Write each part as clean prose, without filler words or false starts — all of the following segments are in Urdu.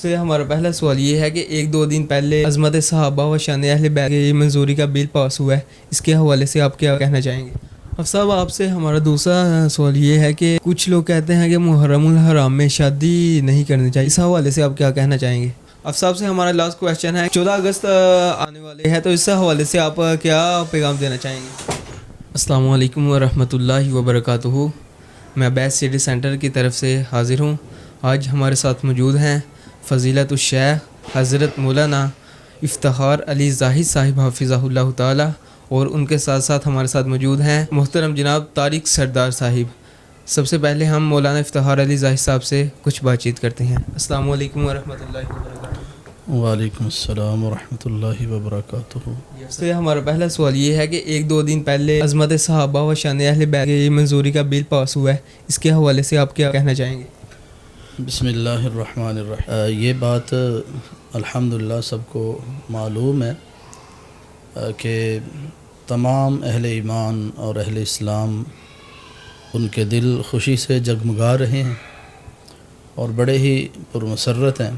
سے ہمارا پہلا سوال یہ ہے کہ ایک دو دن پہلے عظمت صحابہ و شان اہل بیت کی منظوری کا بل پاس ہوا ہے، اس کے حوالے سے آپ کیا کہنا چاہیں گے؟ اب صاحب آپ سے ہمارا دوسرا سوال یہ ہے کہ کچھ لوگ کہتے ہیں کہ محرم الحرام میں شادی نہیں کرنی چاہیے، اس حوالے سے آپ کیا کہنا چاہیں گے؟ اب صاحب سے ہمارا لاسٹ کویشچن ہے، 14 اگست آنے والے ہیں تو اس حوالے سے آپ کیا پیغام دینا چاہیں گے؟ السلام علیکم ورحمۃ اللہ وبرکاتہ۔ میں بیس سٹی سینٹر کی طرف سے حاضر ہوں۔ آج ہمارے ساتھ موجود ہیں فضیلت الشیخ حضرت مولانا افتخار علی زاہد صاحب حافظہ اللہ تعالی، اور ان کے ساتھ ساتھ ہمارے ساتھ موجود ہیں محترم جناب طارق سردار صاحب۔ سب سے پہلے ہم مولانا افتخار علی زاہد صاحب سے کچھ بات چیت کرتے ہیں۔ السلام علیکم ورحمۃ اللہ وبرکاتہ۔ وعلیکم السلام ورحمۃ اللہ وبرکاتہ۔ سے ہمارا پہلا سوال یہ ہے کہ ایک دو دن پہلے عظمت صحابہ و شان اہل بیت کی منظوری کا بل پاس ہوا ہے، اس کے حوالے سے آپ کیا کہنا چاہیں گے؟ بسم اللہ الرحمن الرحیم۔ یہ بات الحمدللہ سب کو معلوم ہے کہ تمام اہل ایمان اور اہل اسلام ان کے دل خوشی سے جگمگا رہے ہیں اور بڑے ہی پرمسرت ہیں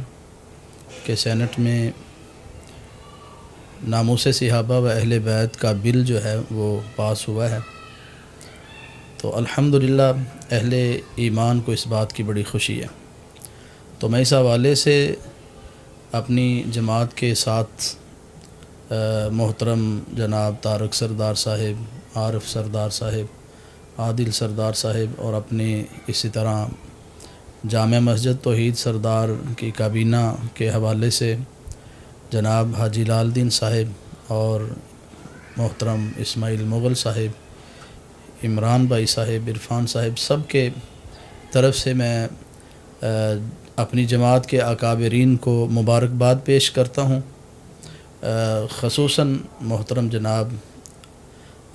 کہ سینٹ میں ناموس صحابہ و اہل بیت کا بل جو ہے وہ پاس ہوا ہے، تو الحمدللہ اہل ایمان کو اس بات کی بڑی خوشی ہے۔ تو میں اس حوالے سے اپنی جماعت کے ساتھ محترم جناب طارق سردار صاحب، عارف سردار صاحب، عادل سردار صاحب، اور اپنے اسی طرح جامع مسجد توحید سردار کی کابینہ کے حوالے سے جناب حاجی لال دین صاحب اور محترم اسماعیل مغل صاحب، عمران بھائی صاحب، عرفان صاحب، سب کے طرف سے میں اپنی جماعت کے اکابرین کو مبارکباد پیش کرتا ہوں، خصوصاً محترم جناب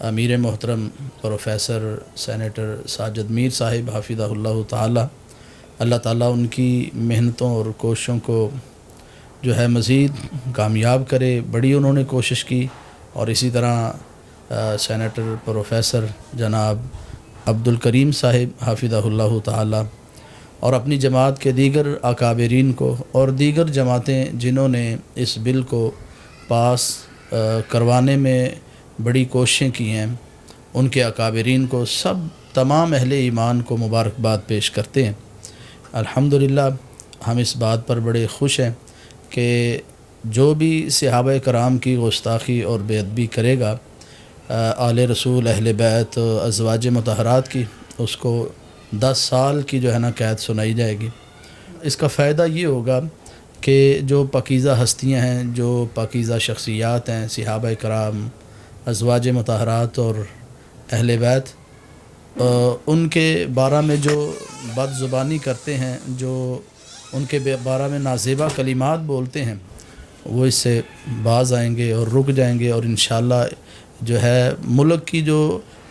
امیر محترم پروفیسر سینیٹر ساجد میر صاحب حافظہ اللہ تعالی۔ اللہ تعالیٰ ان کی محنتوں اور کوششوں کو جو ہے مزید کامیاب کرے، بڑی انہوں نے کوشش کی، اور اسی طرح سینیٹر پروفیسر جناب عبدالکریم صاحب حافظہ اللہ تعالی، اور اپنی جماعت کے دیگر اکابرین کو اور دیگر جماعتیں جنہوں نے اس بل کو پاس کروانے میں بڑی کوششیں کی ہیں، ان کے اکابرین کو، سب تمام اہل ایمان کو مبارکباد پیش کرتے ہیں۔ الحمدللہ ہم اس بات پر بڑے خوش ہیں کہ جو بھی صحابہ کرام کی گستاخی اور بے ادبی کرے گا آل رسول، اہل بیت، ازواج مطہرات کی، اس کو 10 سال کی جو ہے نا قید سنائی جائے گی۔ اس کا فائدہ یہ ہوگا کہ جو پاکیزہ ہستیاں ہیں، جو پاکیزہ شخصیات ہیں، صحابہ کرام، ازواج مطہرات اور اہل بیت، ان کے بارے میں جو بد زبانی کرتے ہیں، جو ان کے بارے میں نازیبا کلمات بولتے ہیں، وہ اس سے باز آئیں گے اور رک جائیں گے، اور انشاءاللہ جو ہے ملک کی جو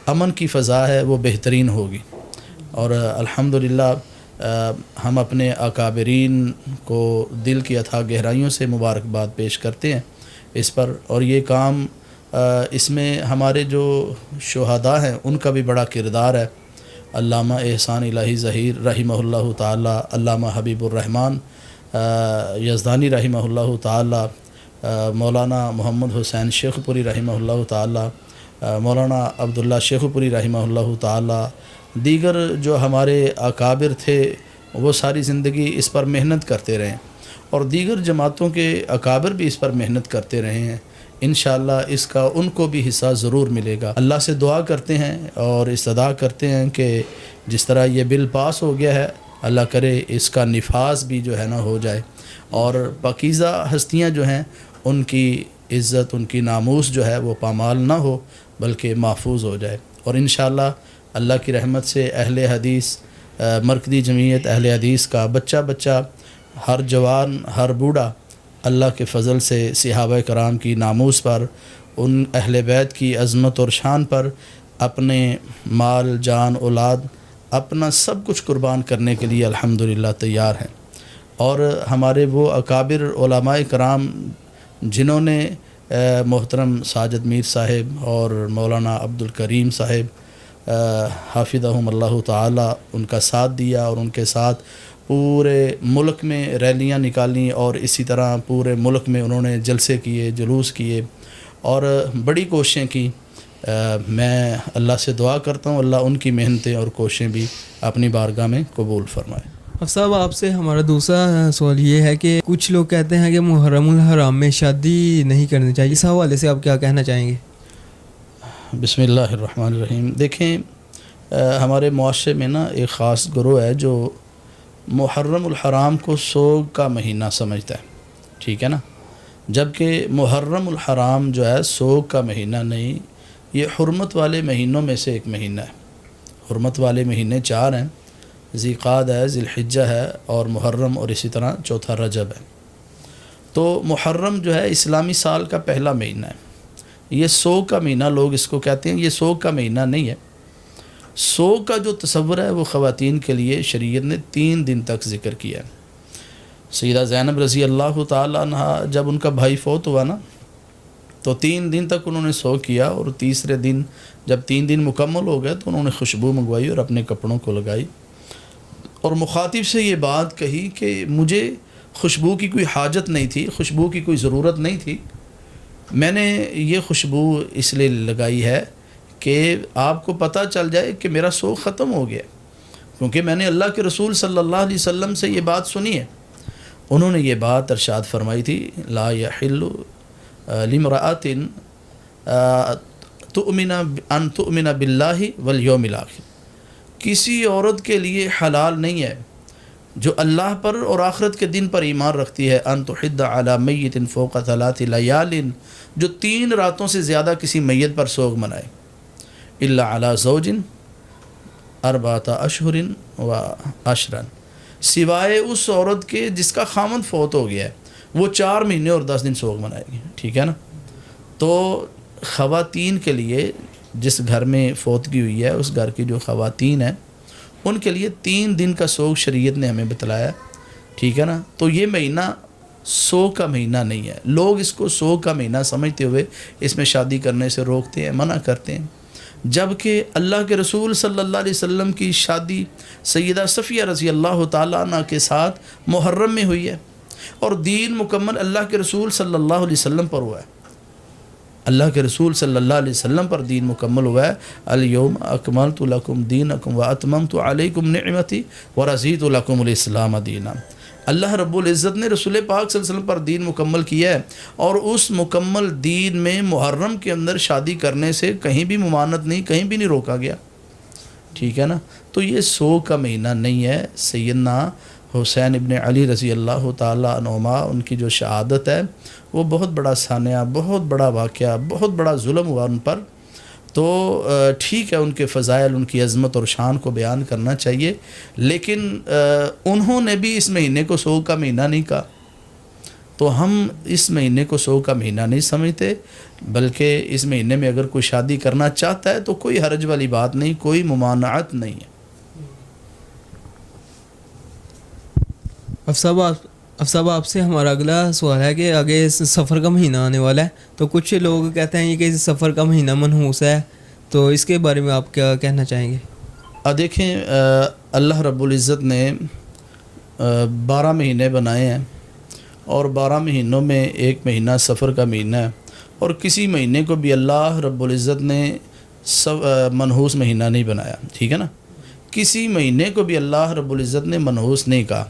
امن کی فضا ہے وہ بہترین ہوگی۔ اور الحمدللہ ہم اپنے اکابرین کو دل کی اتھاہ گہرائیوں سے مبارکباد پیش کرتے ہیں اس پر، اور یہ کام اس میں ہمارے جو شہداء ہیں ان کا بھی بڑا کردار ہے۔ علامہ احسان الہی ظہیر رحمہ اللہ تعالی، علامہ حبیب الرحمن یزدانی رحمہ اللہ تعالی، مولانا محمد حسین شیخ پوری رحمہ اللہ تعالی، مولانا عبداللہ شیخ پوری رحمہ اللہ تعالی، دیگر جو ہمارے اکابر تھے وہ ساری زندگی اس پر محنت کرتے رہے، اور دیگر جماعتوں کے اکابر بھی اس پر محنت کرتے رہے ہیں۔ انشاءاللہ اس کا ان کو بھی حصہ ضرور ملے گا۔ اللہ سے دعا کرتے ہیں اور استدعا کرتے ہیں کہ جس طرح یہ بل پاس ہو گیا ہے، اللہ کرے اس کا نفاذ بھی جو ہے نا ہو جائے، اور پاکیزہ ہستیاں جو ہیں ان کی عزت، ان کی ناموس جو ہے وہ پامال نہ ہو بلکہ محفوظ ہو جائے، اور انشاءاللہ اللہ کی رحمت سے اہل حدیث، مرکزی جمعیت اہل حدیث کا بچہ بچہ، ہر جوان، ہر بوڑھا اللہ کے فضل سے صحابہ کرام کی ناموس پر، ان اہل بیت کی عظمت اور شان پر اپنے مال، جان، اولاد، اپنا سب کچھ قربان کرنے کے لیے الحمدللہ تیار ہیں۔ اور ہمارے وہ اکابر علماء کرام جنہوں نے محترم ساجد میر صاحب اور مولانا عبدالکریم صاحب حافظہم اللہ تعالی ان کا ساتھ دیا، اور ان کے ساتھ پورے ملک میں ریلیاں نکالیں اور اسی طرح پورے ملک میں انہوں نے جلسے کیے، جلوس کیے اور بڑی کوششیں کی۔ میں اللہ سے دعا کرتا ہوں اللہ ان کی محنتیں اور کوششیں بھی اپنی بارگاہ میں قبول فرمائے۔ اب صاحب آپ سے ہمارا دوسرا سوال یہ ہے کہ کچھ لوگ کہتے ہیں کہ محرم الحرام میں شادی نہیں کرنی چاہیے، اس حوالے سے آپ کیا کہنا چاہیں گے؟ بسم اللہ الرحمن الرحیم۔ دیکھیں ہمارے معاشرے میں نا ایک خاص گروہ ہے جو محرم الحرام کو سوگ کا مہینہ سمجھتا ہے، ٹھیک ہے نا، جبکہ محرم الحرام جو ہے سوگ کا مہینہ نہیں، یہ حرمت والے مہینوں میں سے ایک مہینہ ہے۔ حرمت والے مہینے 4 ہیں، ذی قعدہ ہے، ذی الحجہ ہے اور محرم، اور اسی طرح چوتھا رجب ہے۔ تو محرم جو ہے اسلامی سال کا پہلا مہینہ ہے۔ یہ سوگ کا مہینہ لوگ اس کو کہتے ہیں، یہ سوگ کا مہینہ نہیں ہے۔ سوگ کا جو تصور ہے وہ خواتین کے لیے شریعت نے 3 دن تک ذکر کیا ہے۔ سیدہ زینب رضی اللہ تعالیٰ عنہ جب ان کا بھائی فوت ہوا نا تو 3 دن تک انہوں نے سوگ کیا، اور تیسرے دن جب 3 دن مکمل ہو گئے تو انہوں نے خوشبو منگوائی اور اپنے کپڑوں کو لگائی اور مخاطب سے یہ بات کہی کہ مجھے خوشبو کی کوئی حاجت نہیں تھی، خوشبو کی کوئی ضرورت نہیں تھی، میں نے یہ خوشبو اس لیے لگائی ہے کہ آپ کو پتہ چل جائے کہ میرا سوگ ختم ہو گیا، کیونکہ میں نے اللہ کے رسول صلی اللہ علیہ وسلم سے یہ بات سنی ہے۔ انہوں نے یہ بات ارشاد فرمائی تھی، لا یحل لامرأۃ تؤمن باللہ والیوم الآخر، کسی عورت کے لیے حلال نہیں ہے جو اللہ پر اور آخرت کے دن پر ایمان رکھتی ہے، ان تحد علی میت فوق 3 لیال، جو 3 راتوں سے زیادہ کسی میت پر سوگ منائے، الا علی زوج 4 اشہر و عشرا، سوائے اس عورت کے جس کا خامند فوت ہو گیا ہے، وہ 4 مہینے اور 10 دن سوگ منائے گی، ٹھیک ہے نا۔ تو خواتین کے لیے جس گھر میں فوتگی ہوئی ہے، اس گھر کی جو خواتین ہیں ان کے لیے 3 دن کا سوگ شریعت نے ہمیں بتلایا، ٹھیک ہے نا۔ تو یہ مہینہ سوگ کا مہینہ نہیں ہے، لوگ اس کو سوگ کا مہینہ سمجھتے ہوئے اس میں شادی کرنے سے روکتے ہیں، منع کرتے ہیں، جبکہ اللہ کے رسول صلی اللہ علیہ وسلم کی شادی سیدہ صفیہ رضی اللہ تعالیٰ عنہ کے ساتھ محرم میں ہوئی ہے، اور دین مکمل اللہ کے رسول صلی اللہ علیہ وسلم پر ہوا ہے، اللہ کے رسول صلی اللہ علیہ وسلم پر دین مکمل ہوا ہے۔ الیوم اکملت لکم دینکم واتممت علیکم نعمتی ورضیت لکم الاسلام دینا۔ اللہ رب العزت نے رسول پاک صلی اللہ علیہ وسلم پر دین مکمل کیا ہے، اور اس مکمل دین میں محرم کے اندر شادی کرنے سے کہیں بھی ممانعت نہیں، کہیں بھی نہیں روکا گیا، ٹھیک ہے نا۔ تو یہ سوگ کا مہینہ نہیں ہے۔ سیدنا حسین ابن علی رضی اللہ تعالیٰ عنہما، ان کی جو شہادت ہے وہ بہت بڑا سانحہ، بہت بڑا واقعہ، بہت بڑا ظلم ہوا ان پر، تو ٹھیک ہے ان کے فضائل، ان کی عظمت اور شان کو بیان کرنا چاہیے، لیکن انہوں نے بھی اس مہینے کو سوگ کا مہینہ نہیں کہا، تو ہم اس مہینے کو سوگ کا مہینہ نہیں سمجھتے، بلکہ اس مہینے میں اگر کوئی شادی کرنا چاہتا ہے تو کوئی حرج والی بات نہیں، کوئی ممانعت نہیں ہے۔ اب صاحب آپ سے ہمارا اگلا سوال ہے کہ آگے سفر کا مہینہ آنے والا ہے، تو کچھ لوگ کہتے ہیں کہ سفر کا مہینہ منحوس ہے، تو اس کے بارے میں آپ کیا کہنا چاہیں گے؟ دیکھیں اللہ رب العزت نے 12 مہینے بنائے ہیں، اور 12 مہینوں میں ایک مہینہ سفر کا مہینہ ہے، اور کسی مہینے کو بھی اللہ رب العزت نے منحوس مہینہ نہیں بنایا، ٹھیک ہے نا۔ کسی مہینے کو بھی اللہ رب العزت نے منحوس نہیں کہا،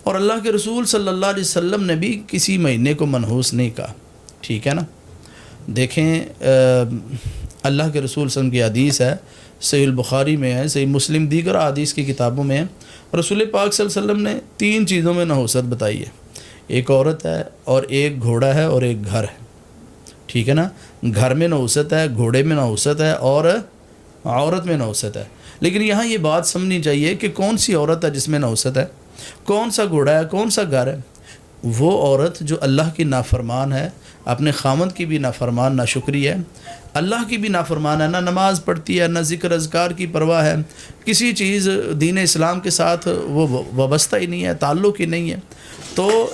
اور اللہ کے رسول صلی اللہ علیہ وسلم نے بھی کسی مہینے کو منحوس نہیں کہا، ٹھیک ہے نا۔ دیکھیں اللہ کے رسول صلی اللہ علیہ وسلم کی حدیث ہے، صحیح البخاری میں ہے، صحیح مسلم، دیگر حدیث کی کتابوں میں ہے، رسول پاک صلی اللہ علیہ وسلم نے 3 چیزوں میں نحوست بتائی ہے، ایک عورت ہے، اور ایک گھوڑا ہے، اور ایک گھر ہے، ٹھیک ہے نا۔ گھر میں نحوست ہے، گھوڑے میں نحوست ہے، اور عورت میں نحوست ہے، لیکن یہاں یہ بات سمجھنی چاہیے کہ کون سی عورت ہے جس میں نحوست ہے، کون سا گھوڑا ہے، کون سا گھر ہے۔ وہ عورت جو اللہ کی نافرمان ہے، اپنے خامند کی بھی نافرمان، ناشکری ہے، اللہ کی بھی نافرمان ہے، نہ نماز پڑھتی ہے، نہ ذکر اذکار کی پرواہ ہے، کسی چیز دین اسلام کے ساتھ وہ وابستہ ہی نہیں ہے، تعلق ہی نہیں ہے، تو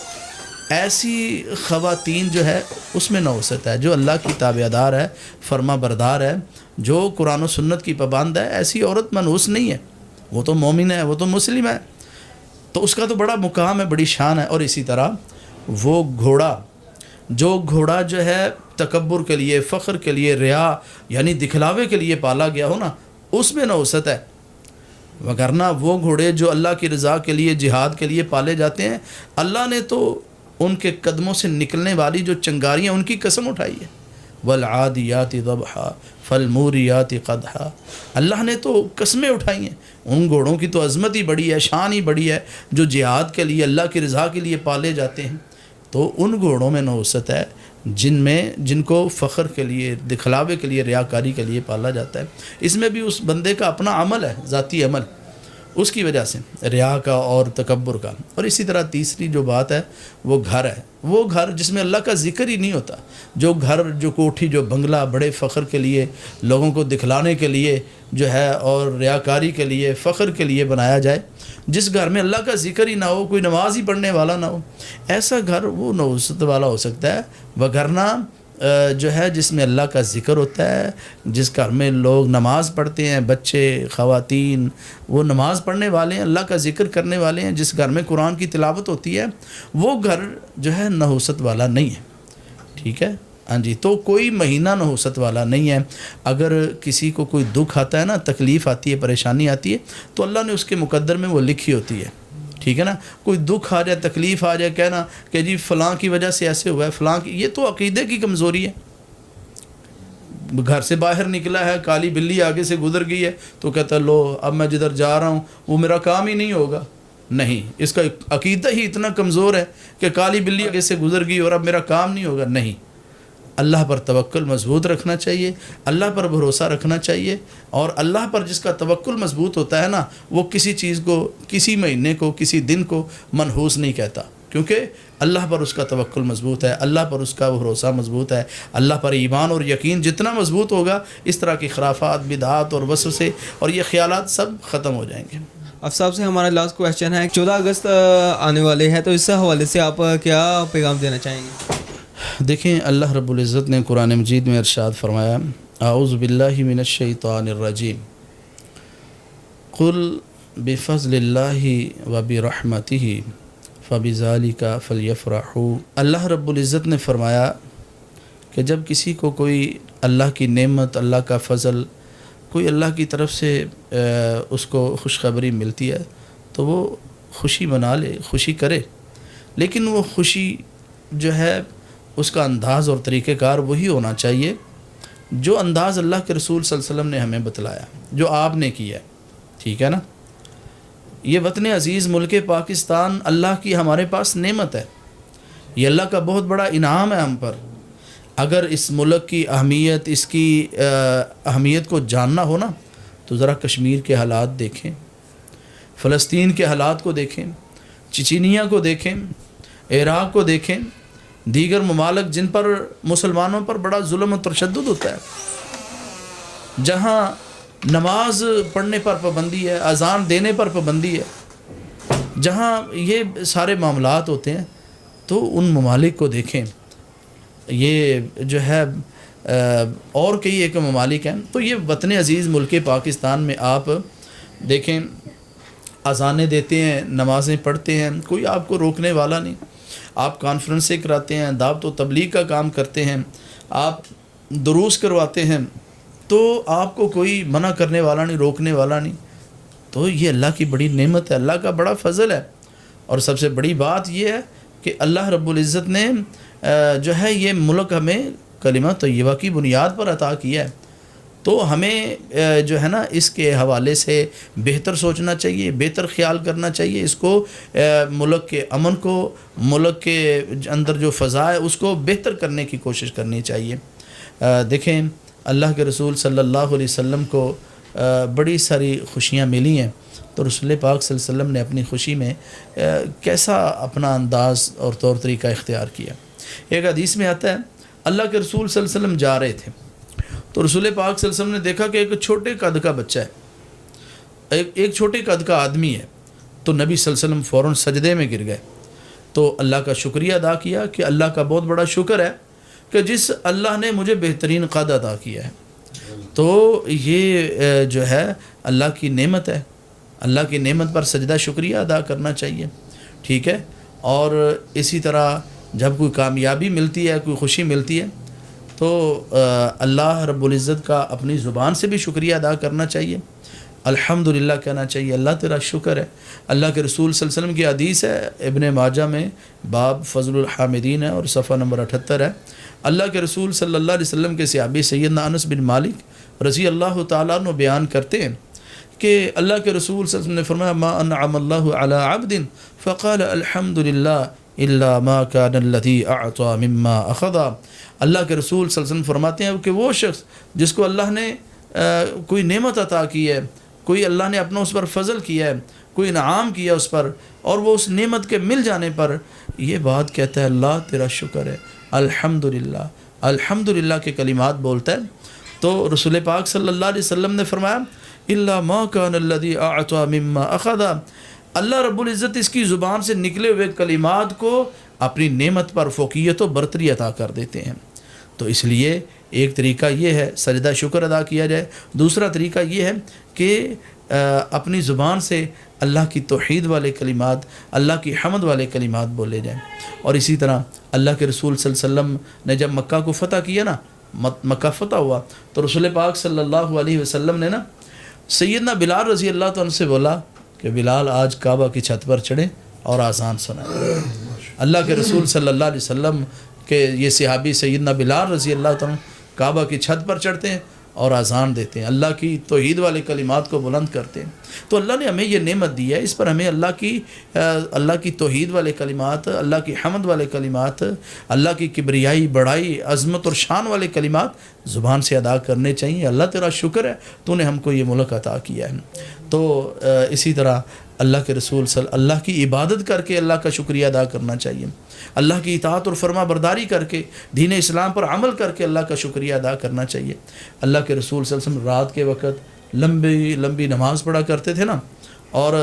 ایسی خواتین جو ہے اس میں نحوست ہے۔ جو اللہ کی تابعدار ہے، فرما بردار ہے، جو قرآن و سنت کی پابند ہے، ایسی عورت منحوس نہیں ہے، وہ تو مومن ہے، وہ تو مسلم ہے۔ تو اس کا تو بڑا مقام ہے, بڑی شان ہے. اور اسی طرح وہ گھوڑا جو ہے تکبر کے لیے, فخر کے لیے, ریا یعنی دکھلاوے کے لیے پالا گیا ہو نا, اس میں نحوست ہے. وگرنہ وہ گھوڑے جو اللہ کی رضا کے لیے, جہاد کے لیے پالے جاتے ہیں, اللہ نے تو ان کے قدموں سے نکلنے والی جو چنگاریاں ان کی قسم اٹھائی ہے. والعادیات ضبحا فالموریات قدحا, اللہ نے تو قسمیں اٹھائی ہیں. ان گھوڑوں کی تو عظمت ہی بڑی ہے, شان ہی بڑی ہے, جو جہاد کے لیے, اللہ کی رضا کے لیے پالے جاتے ہیں. تو ان گھوڑوں میں نحوست ہے جن کو فخر کے لیے, دکھلاوے کے لیے, ریاکاری کے لیے پالا جاتا ہے. اس میں بھی اس بندے کا اپنا عمل ہے, ذاتی عمل, اس کی وجہ سے ریا کا اور تکبر کا. اور اسی طرح تیسری جو بات ہے وہ گھر ہے. وہ گھر جس میں اللہ کا ذکر ہی نہیں ہوتا, جو گھر, جو کوٹھی, جو بنگلہ بڑے فخر کے لیے, لوگوں کو دکھلانے کے لیے جو ہے اور ریاکاری کے لیے, فخر کے لیے بنایا جائے, جس گھر میں اللہ کا ذکر ہی نہ ہو, کوئی نماز ہی پڑھنے والا نہ ہو, ایسا گھر وہ نحوست والا ہو سکتا ہے. وگرنہ جو ہے جس میں اللہ کا ذکر ہوتا ہے, جس گھر میں لوگ نماز پڑھتے ہیں, بچے, خواتین, وہ نماز پڑھنے والے ہیں, اللہ کا ذکر کرنے والے ہیں, جس گھر میں قرآن کی تلاوت ہوتی ہے, وہ گھر جو ہے نحوست والا نہیں ہے. ٹھیک ہے, ہاں جی. تو کوئی مہینہ نحوست والا نہیں ہے. اگر کسی کو کوئی دکھ آتا ہے نا, تکلیف آتی ہے, پریشانی آتی ہے, تو اللہ نے اس کے مقدر میں وہ لکھی ہوتی ہے. ٹھیک ہے نا. کوئی دکھ آ جائے, تکلیف آ جائے, کہنا کہ جی فلاں کی وجہ سے ایسے ہوا ہے, فلاں کی, یہ تو عقیدے کی کمزوری ہے. گھر سے باہر نکلا ہے, کالی بلی آگے سے گزر گئی ہے, تو کہتا ہے لو اب میں جدھر جا رہا ہوں وہ میرا کام ہی نہیں ہوگا. نہیں, اس کا عقیدہ ہی اتنا کمزور ہے کہ کالی بلی آگے سے گزر گئی اور اب میرا کام نہیں ہوگا. نہیں, اللہ پر توکل مضبوط رکھنا چاہیے, اللہ پر بھروسہ رکھنا چاہیے. اور اللہ پر جس کا توکل مضبوط ہوتا ہے نا, وہ کسی چیز کو, کسی مہینے کو, کسی دن کو منحوس نہیں کہتا, کیونکہ اللہ پر اس کا توکل مضبوط ہے, اللہ پر اس کا بھروسہ مضبوط ہے. اللہ پر ایمان اور یقین جتنا مضبوط ہوگا, اس طرح کی خرافات, بدعات اور وسوسے اور یہ خیالات سب ختم ہو جائیں گے. اب صاحب سے ہمارا لاسٹ کویشچن ہے, 14 اگست آنے والے ہیں, تو اس حوالے سے آپ کیا پیغام دینا چاہیں گے؟ دیکھیں, اللہ رب العزت نے قرآن مجید میں ارشاد فرمایا, اعوذ باللہ من الشیطان الرجیم, قل بفضل اللہ وبرحمتہ فبذالک فلیفرحوا. اللہ رب العزت نے فرمایا کہ جب کسی کو کوئی اللہ کی نعمت, اللہ کا فضل, کوئی اللہ کی طرف سے اس کو خوشخبری ملتی ہے, تو وہ خوشی منا لے, خوشی کرے. لیکن وہ خوشی جو ہے اس کا انداز اور طریقہ کار وہی ہونا چاہیے جو انداز اللہ کے رسول صلی اللہ علیہ وسلم نے ہمیں بتلایا, جو آپ نے کیا ہے. ٹھیک ہے نا. یہ وطن عزیز ملک پاکستان اللہ کی ہمارے پاس نعمت ہے, یہ اللہ کا بہت بڑا انعام ہے ہم پر. اگر اس ملک کی اہمیت, اس کی اہمیت کو جاننا ہو نا, تو ذرا کشمیر کے حالات دیکھیں, فلسطین کے حالات کو دیکھیں, چچینیا کو دیکھیں, عراق کو دیکھیں, دیگر ممالک جن پر مسلمانوں پر بڑا ظلم و تشدد ہوتا ہے, جہاں نماز پڑھنے پر پابندی ہے, اذان دینے پر پابندی ہے, جہاں یہ سارے معاملات ہوتے ہیں, تو ان ممالک کو دیکھیں. یہ جو ہے اور کئی ایک ممالک ہیں. تو یہ وطن عزیز ملک پاکستان میں آپ دیکھیں, اذانیں دیتے ہیں, نمازیں پڑھتے ہیں, کوئی آپ کو روکنے والا نہیں. آپ کانفرنسیں کراتے ہیں, دعوت و تبلیغ کا کام کرتے ہیں, آپ دروس کرواتے ہیں, تو آپ کو کوئی منع کرنے والا نہیں, روکنے والا نہیں. تو یہ اللہ کی بڑی نعمت ہے, اللہ کا بڑا فضل ہے. اور سب سے بڑی بات یہ ہے کہ اللہ رب العزت نے جو ہے یہ ملک ہمیں کلمہ طیبہ کی بنیاد پر عطا کیا ہے. تو ہمیں جو ہے نا اس کے حوالے سے بہتر سوچنا چاہیے, بہتر خیال کرنا چاہیے. اس کو ملک کے امن کو, ملک کے اندر جو فضا ہے اس کو بہتر کرنے کی کوشش کرنی چاہیے. دیکھیں, اللہ کے رسول صلی اللہ علیہ وسلم کو بڑی ساری خوشیاں ملی ہیں, تو رسول پاک صلی اللہ علیہ وسلم نے اپنی خوشی میں کیسا اپنا انداز اور طور طریقہ اختیار کیا. ایک حدیث میں آتا ہے, اللہ کے رسول صلی اللہ علیہ وسلم جا رہے تھے, تو رسول پاک صلی اللہ علیہ وسلم نے دیکھا کہ ایک چھوٹے قد کا بچہ ہے, ایک چھوٹے قد کا آدمی ہے. تو نبی صلی اللہ علیہ وسلم فوراً سجدے میں گر گئے, تو اللہ کا شکریہ ادا کیا کہ اللہ کا بہت بڑا شکر ہے کہ جس اللہ نے مجھے بہترین قد عطا کیا ہے. تو یہ جو ہے اللہ کی نعمت ہے, اللہ کی نعمت پر سجدہ شکریہ ادا کرنا چاہیے، ٹھیک ہے. اور اسی طرح جب کوئی کامیابی ملتی ہے، کوئی خوشی ملتی ہے، تو اللہ رب العزت کا اپنی زبان سے بھی شکریہ ادا کرنا چاہیے، الحمدللہ کہنا چاہیے، اللہ تیرا شکر ہے. اللہ کے رسول صلی اللہ علیہ وسلم کی حدیث ہے، ابن ماجہ میں باب فضل الحامدین ہے اور صفحہ نمبر 78 ہے. اللہ کے رسول صلی اللہ علیہ وسلم کے صحابی سیدنا انس بن مالک رضی اللہ تعالیٰ عنہ بیان کرتے ہیں کہ اللہ کے رسول صلی اللہ علیہ وسلم نے فرمایا ما انعم اللہ علی عبد فقال الحمدللہ الا ما كان الذي اعطى مما اخذ. اللہ کے رسول صلی اللہ علیہ وسلم فرماتے ہیں کہ وہ شخص جس کو اللہ نے کوئی نعمت عطا کی ہے، کوئی اللہ نے اپنا اس پر فضل کیا ہے، کوئی انعام کیا اس پر، اور وہ اس نعمت کے مل جانے پر یہ بات کہتا ہے اللہ تیرا شکر ہے، الحمدللہ الحمدللہ کے کلمات بولتا ہے، تو رسول پاک صلی اللہ علیہ وسلم نے فرمایا الا ما كان الذي اعطى مما اخذ. اللہ رب العزت اس کی زبان سے نکلے ہوئے کلمات کو اپنی نعمت پر فوقیت و برتری عطا کر دیتے ہیں. تو اس لیے ایک طریقہ یہ ہے سجدہ شکر ادا کیا جائے، دوسرا طریقہ یہ ہے کہ اپنی زبان سے اللہ کی توحید والے کلمات، اللہ کی حمد والے کلمات بولے جائیں. اور اسی طرح اللہ کے رسول صلی اللہ علیہ وسلم نے جب مکہ کو فتح کیا نا، مکہ فتح ہوا، تو رسول پاک صلی اللہ علیہ وسلم نے نا سیدنا بلال رضی اللہ عنہ سے بولا کہ بلال آج کعبہ کی چھت پر چڑھیں اور آذان سنائیں. اللہ کے رسول صلی اللہ علیہ وسلم کہ یہ صحابی سیدنا بلال رضی اللہ عنہ کعبہ کی چھت پر چڑھتے ہیں اور اذان دیتے ہیں، اللہ کی توحید والے کلمات کو بلند کرتے ہیں. تو اللہ نے ہمیں یہ نعمت دی ہے، اس پر ہمیں اللہ کی توحید والے کلمات، اللہ کی حمد والے کلمات، اللہ کی کبریائی، بڑائی، عظمت اور شان والے کلمات زبان سے ادا کرنے چاہیے. اللہ تیرا شکر ہے تو نے ہم کو یہ ملک عطا کیا ہے. تو اسی طرح اللہ کے رسول اللہ کی عبادت کر کے اللہ کا شکریہ ادا کرنا چاہیے، اللہ کی اطاعت اور فرما برداری کر کے دین اسلام پر عمل کر کے اللہ کا شکریہ ادا کرنا چاہیے. اللہ کے رسول صلی اللہ علیہ وسلم رات کے وقت لمبی نماز پڑھا کرتے تھے نا، اور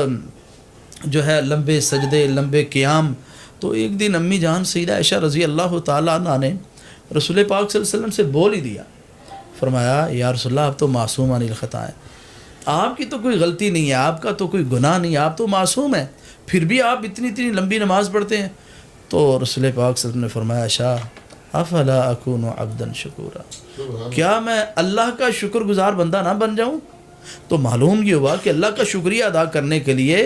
جو ہے لمبے سجدے، لمبے قیام. تو ایک دن امی جان سیدہ عائشہ رضی اللہ تعالیٰ عنہ نے رسول پاک صلی اللہ علیہ وسلم سے بول ہی دیا، فرمایا یا رسول اللہ آپ تو معصوم عن الخطا ہیں، آپ کی تو کوئی غلطی نہیں ہے، آپ کا تو کوئی گناہ نہیں ہے، آپ تو معصوم ہیں، پھر بھی آپ اتنی لمبی نماز پڑھتے ہیں. تو رسول پاک صلی اللہ علیہ وسلم نے فرمایا عائشہ افلا اکون عبدا شکورا، کیا میں اللہ کا شکر گزار بندہ نہ بن جاؤں؟ تو معلوم یہ ہوا کہ اللہ کا شکریہ ادا کرنے کے لیے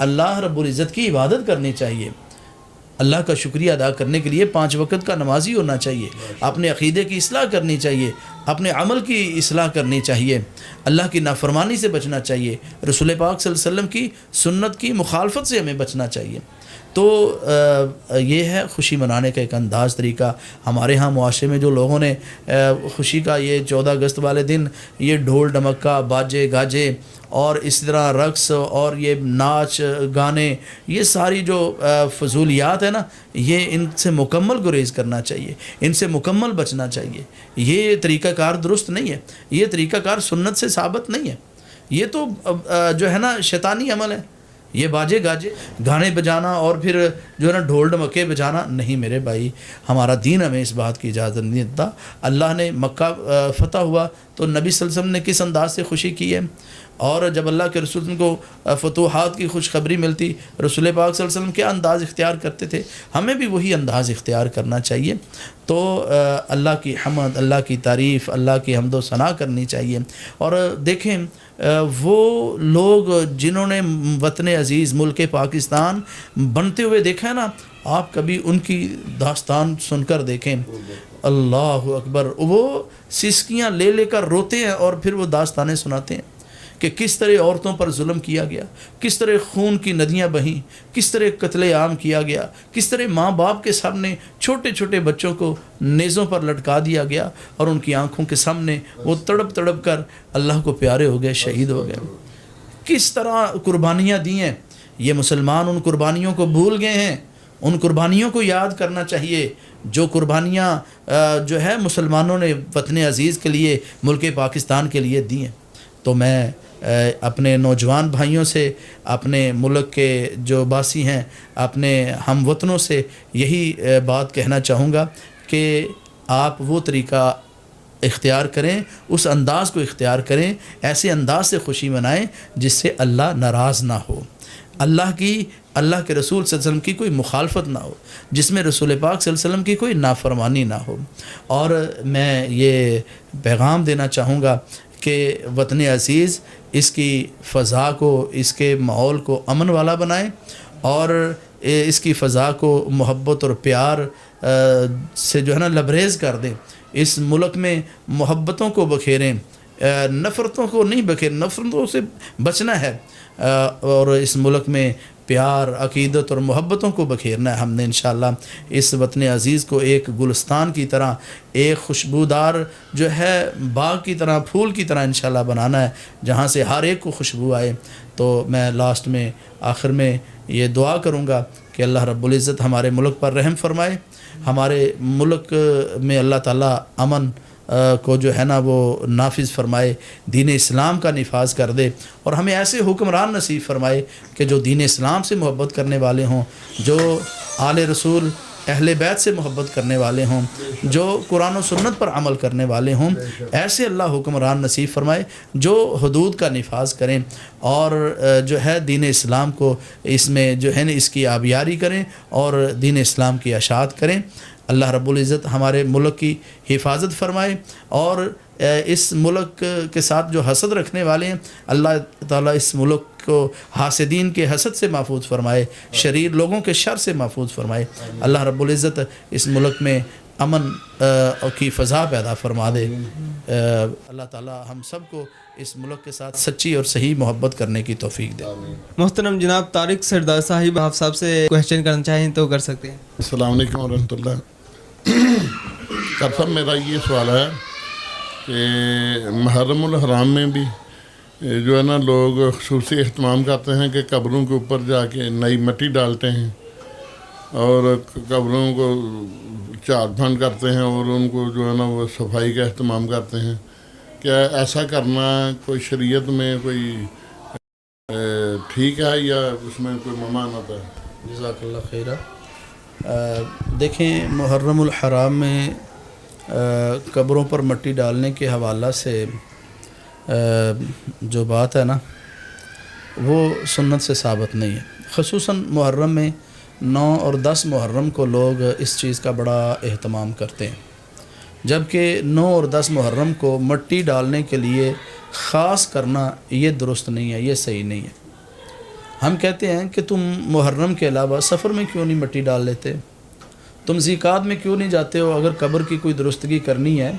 اللہ رب العزت کی عبادت کرنی چاہیے، اللہ کا شکریہ ادا کرنے کے لیے 5 وقت کا نمازی ہونا چاہیے، اپنے عقیدے کی اصلاح کرنی چاہیے، اپنے عمل کی اصلاح کرنی چاہیے، اللہ کی نافرمانی سے بچنا چاہیے، رسول پاک صلی اللہ علیہ وسلم کی سنت کی مخالفت سے ہمیں بچنا چاہیے. تو یہ ہے خوشی منانے کا ایک انداز، طریقہ. ہمارے ہاں معاشرے میں جو لوگوں نے خوشی کا یہ 14 اگست والے دن یہ ڈھول ڈمکا، باجے گاجے اور اس طرح رقص اور یہ ناچ گانے، یہ ساری جو فضولیات ہیں نا، یہ ان سے مکمل گریز کرنا چاہیے، ان سے مکمل بچنا چاہیے. یہ طریقہ کار درست نہیں ہے، یہ طریقہ کار سنت سے ثابت نہیں ہے، یہ تو جو ہے نا شیطانی عمل ہے. یہ باجے گاجے گانے بجانا اور پھر جو ہے نا ڈھول ڈمکے بجانا نہیں میرے بھائی، ہمارا دین ہمیں اس بات کی اجازت نہیں دیتا. اللہ نے مکہ فتح ہوا تو نبی صلی اللہ علیہ وسلم نے کس انداز سے خوشی کی ہے، اور جب اللہ کے رسول کو فتوحات کی خوشخبری ملتی، رسول پاک صلی اللہ علیہ وسلم کیا انداز اختیار کرتے تھے، ہمیں بھی وہی انداز اختیار کرنا چاہیے. تو اللہ کی حمد، اللہ کی تعریف، اللہ کی حمد و ثنا کرنی چاہیے. اور دیکھیں وہ لوگ جنہوں نے وطن عزیز ملک پاکستان بنتے ہوئے دیکھا ہے نا، آپ کبھی ان کی داستان سن کر دیکھیں، اللہ اکبر، وہ سسکیاں لے کر روتے ہیں اور پھر وہ داستانیں سناتے ہیں کہ کس طرح عورتوں پر ظلم کیا گیا، کس طرح خون کی ندیاں بہیں، کس طرح قتل عام کیا گیا، کس طرح ماں باپ کے سامنے چھوٹے چھوٹے بچوں کو نیزوں پر لٹکا دیا گیا اور ان کی آنکھوں کے سامنے وہ تڑپ کر اللہ کو پیارے ہو گئے، شہید ہو گئے. کس طرح قربانیاں دی ہیں. یہ مسلمان ان قربانیوں کو بھول گئے ہیں، ان قربانیوں کو یاد کرنا چاہیے جو قربانیاں جو ہے مسلمانوں نے وطن عزیز کے لیے، ملک پاکستان کے لیے دی ہیں. تو میں اپنے نوجوان بھائیوں سے، اپنے ملک کے جو باسی ہیں، اپنے ہم وطنوں سے یہی بات کہنا چاہوں گا کہ آپ وہ طریقہ اختیار کریں، اس انداز کو اختیار کریں، ایسے انداز سے خوشی منائیں جس سے اللہ ناراض نہ ہو، اللہ کے رسول صلی اللہ علیہ وسلم کی کوئی مخالفت نہ ہو، جس میں رسول پاک صلی اللہ علیہ وسلم کی کوئی نافرمانی نہ ہو۔ اور میں یہ پیغام دینا چاہوں گا کہ وطن عزیز اس کی فضا کو، اس کے ماحول کو امن والا بنائیں، اور اس کی فضا کو محبت اور پیار سے جو ہے نا لبریز کر دیں۔ اس ملک میں محبتوں کو بکھیریں، نفرتوں کو نہیں بکھیریں، نفرتوں سے بچنا ہے، اور اس ملک میں پیار، عقیدت اور محبتوں کو بکھیرنا ہے۔ ہم نے انشاءاللہ اس وطن عزیز کو ایک گلستان کی طرح، ایک خوشبودار جو ہے باغ کی طرح، پھول کی طرح انشاءاللہ بنانا ہے، جہاں سے ہر ایک کو خوشبو آئے۔ تو میں لاسٹ میں، آخر میں یہ دعا کروں گا کہ اللہ رب العزت ہمارے ملک پر رحم فرمائے، ہمارے ملک میں اللہ تعالیٰ امن کو جو ہے نا وہ نافذ فرمائے، دین اسلام کا نفاذ کر دے، اور ہمیں ایسے حکمران نصیب فرمائے کہ جو دین اسلام سے محبت کرنے والے ہوں، جو آل رسول اہل بیت سے محبت کرنے والے ہوں، جو قرآن و سنت پر عمل کرنے والے ہوں، ایسے اللہ حکمران نصیب فرمائے جو حدود کا نفاذ کریں، اور جو ہے دین اسلام کو اس میں جو ہے نا اس کی آبیاری کریں، اور دین اسلام کی اشاعت کریں۔ اللہ رب العزت ہمارے ملک کی حفاظت فرمائے، اور اس ملک کے ساتھ جو حسد رکھنے والے ہیں، اللہ تعالیٰ اس ملک کو حاسدین کے حسد سے محفوظ فرمائے، شریر لوگوں کے شر سے محفوظ فرمائے۔ اللہ رب العزت اس ملک میں امن کی فضا پیدا فرما دے۔ اللہ تعالیٰ ہم سب کو اس ملک کے ساتھ سچی اور صحیح محبت کرنے کی توفیق دے۔ محترم جناب طارق سردار صاحب، آپ صاحب سے کویشچن کرنا چاہیں تو کر سکتے ہیں۔ السلام علیکم ورحمۃ اللہ۔ صاحب میرا یہ سوال ہے کہ محرم الحرام میں بھی جو ہے نا لوگ خصوصی اہتمام کرتے ہیں کہ قبروں کے اوپر جا کے نئی مٹی ڈالتے ہیں، اور قبروں کو چار بھنڈ کرتے ہیں، اور ان کو جو ہے نا وہ صفائی کا اہتمام کرتے ہیں۔ کیا ایسا کرنا کوئی شریعت میں کوئی ٹھیک ہے، یا اس میں کوئی ممانعت ہے؟ جزاک اللہ خیرہ۔ دیکھیں، محرم الحرام میں قبروں پر مٹی ڈالنے کے حوالہ سے جو بات ہے نا وہ سنت سے ثابت نہیں ہے۔ خصوصاً محرم میں 9 اور 10 محرم کو لوگ اس چیز کا بڑا اہتمام کرتے ہیں، جبکہ 9 اور 10 محرم کو مٹی ڈالنے کے لیے خاص کرنا یہ درست نہیں ہے، یہ صحیح نہیں ہے۔ ہم کہتے ہیں کہ تم محرم کے علاوہ سفر میں کیوں نہیں مٹی ڈال لیتے، تم ذیقات میں کیوں نہیں جاتے ہو؟ اگر قبر کی کوئی درستگی کرنی ہے،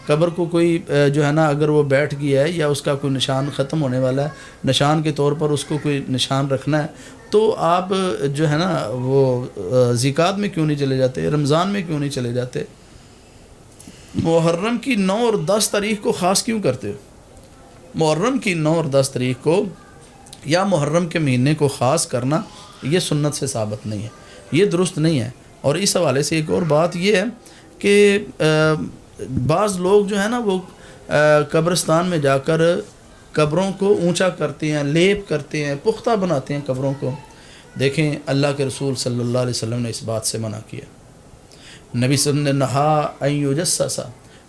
قبر کو کوئی جو ہے نا اگر وہ بیٹھ گیا ہے یا اس کا کوئی نشان ختم ہونے والا ہے، نشان کے طور پر اس کو کوئی نشان رکھنا ہے، تو آپ جو ہے نا وہ ذیقات میں کیوں نہیں چلے جاتے، رمضان میں کیوں نہیں چلے جاتے؟ محرم کی 9 اور 10 تاریخ کو خاص کیوں کرتے ہو؟ محرم کی 9 اور 10 تاریخ کو یا محرم کے مہینے کو خاص کرنا یہ سنت سے ثابت نہیں ہے، یہ درست نہیں ہے۔ اور اس حوالے سے ایک اور بات یہ ہے کہ بعض لوگ جو ہے نا وہ قبرستان میں جا کر قبروں کو اونچا کرتے ہیں، لیپ کرتے ہیں، پختہ بناتے ہیں قبروں کو۔ دیکھیں، اللہ کے رسول صلی اللہ علیہ وسلم نے اس بات سے منع کیا۔ نبی صلی اللہ علیہ وسلم نے نہا ان یجسس،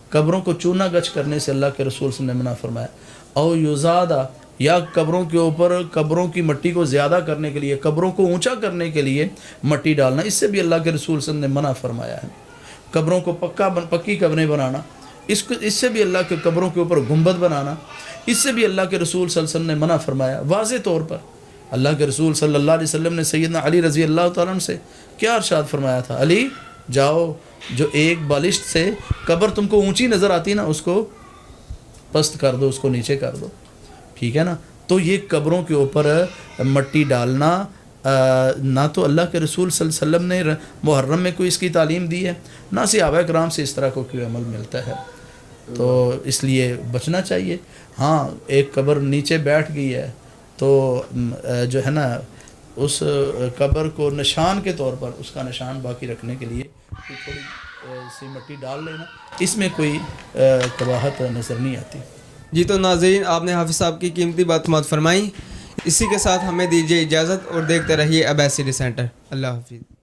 قبروں کو چونا گچ کرنے سے اللہ کے رسول صلی اللہ علیہ وسلم نے منع فرمایا۔ او یزادہ، یا قبروں کے اوپر قبروں کی مٹی کو زیادہ کرنے کے لیے، قبروں کو اونچا کرنے کے لیے مٹی ڈالنا، اس سے بھی اللہ کے رسول صلی اللہ علیہ وسلم نے منع فرمایا ہے۔ قبروں کو پکی قبریں بنانا، اس سے بھی اللہ کے قبروں کے اوپر گنبد بنانا، اس سے بھی اللہ کے رسول صلی اللہ علیہ وسلم نے منع فرمایا۔ واضح طور پر اللہ کے رسول صلی اللہ علیہ وسلم نے سیدنا علی رضی اللہ تعالیٰ عنہ سے کیا ارشاد فرمایا تھا؟ علی جاؤ، جو ایک بالشت سے قبر تم کو اونچی نظر آتی نا اس کو پست کر دو، اس کو نیچے کر دو، ٹھیک ہے نا؟ تو یہ قبروں کے اوپر مٹی ڈالنا نہ تو اللہ کے رسول صلی اللہ علیہ وسلم نے محرم میں کوئی اس کی تعلیم دی ہے، نہ صحابہ کرام سے اس طرح کو کوئی عمل ملتا ہے، تو اس لیے بچنا چاہیے۔ ہاں، ایک قبر نیچے بیٹھ گئی ہے تو جو ہے نا اس قبر کو نشان کے طور پر اس کا نشان باقی رکھنے کے لیے تھوڑی سی مٹی ڈال لینا، اس میں کوئی قباحت نظر نہیں آتی۔ جی تو ناظرین، آپ نے حافظ صاحب کی قیمتی بات فرمائی، اسی کے ساتھ ہمیں دیجیے اجازت اور دیکھتے رہیے ابیسری سینٹر۔ اللہ حافظ۔